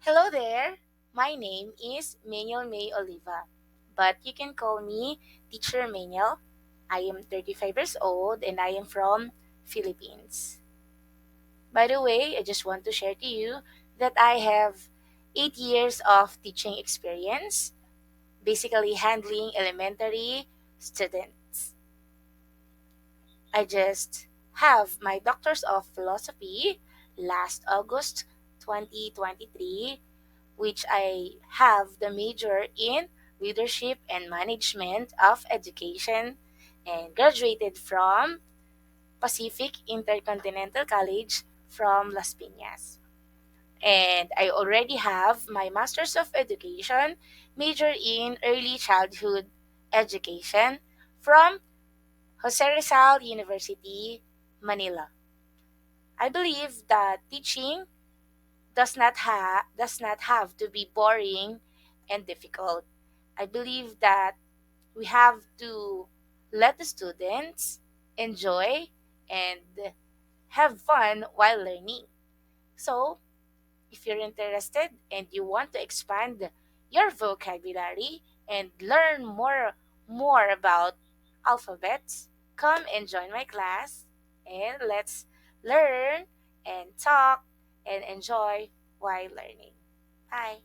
Hello there. My name is Mannielle but you can call me Teacher Mannielle. I am 35 years old and I am from Philippines. By the way, I just want to share to you that I have 8 years of teaching experience, basically handling elementary students. I just have my Doctors of Philosophy last August 2023, which I have the major in Leadership and Management of Education and graduated from Pacific Intercontinental College from Las Piñas. And I already have my Masters of Education major in Early Childhood Education from Jose Rizal University, Manila. I believe that teaching does not have to be boring and difficult. I believe that we have to let the students enjoy and have fun while learning. So, if you're interested and you want to expand your vocabulary and learn more about alphabets, come and join my class and let's learn and talk and enjoy while learning. Bye.